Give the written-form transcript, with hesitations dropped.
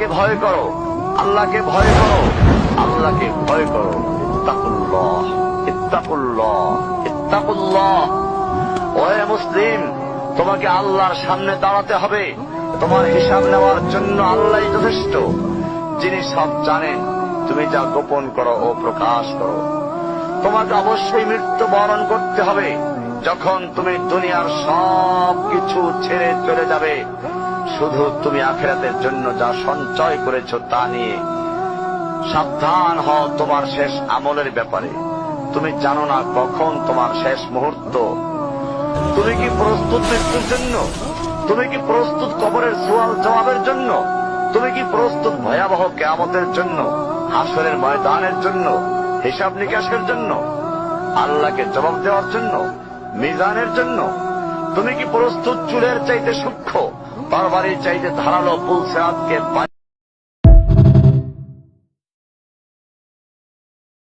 ভয় করো, আল্লাহকে ভয় করো, আল্লাহকে ভয় করো। ইত্তাকুল্লাহ, ইত্তাকুল্লাহ, ইত্তাকুল্লাহ। ওহে মুসলিম, তোমাকে আল্লাহর সামনে দাঁড়াতে হবে। তোমার হিসাব নেওয়ার জন্য আল্লাহই যথেষ্ট, যিনি সব জানেন। তুমি যা গোপন করো ও প্রকাশ করো। তোমাকে অবশ্যই মৃত্যুবরণ করতে হবে। যখন তুমি দুনিয়ার সব কিছু ছেড়ে চলে যাবে, শুধু তুমি আখিরাতের জন্য যা সঞ্চয় করেছো তা নিয়ে সাবধান হও তোমার শেষ আমলের ব্যাপারে। তুমি জানো না কখন তোমার শেষ মুহূর্ত। তুমি কি প্রস্তুত মৃত্যুর জন্য? তুমি কি প্রস্তুত কবরের সওয়াল জবাবের জন্য? তুমি কি প্রস্তুত ভয়াবহ কিয়ামতের জন্য, হাসরের ময়দানের জন্য, হিসাব নিকাশের জন্য, আল্লাহকে জবাব দেওয়ার জন্য, মিজানের জন্য? তুমি কি প্রস্তুত চুলের চাইতে সূক্ষ্ম, তরবারির চাইতে ধারালো পুলসিরাতকে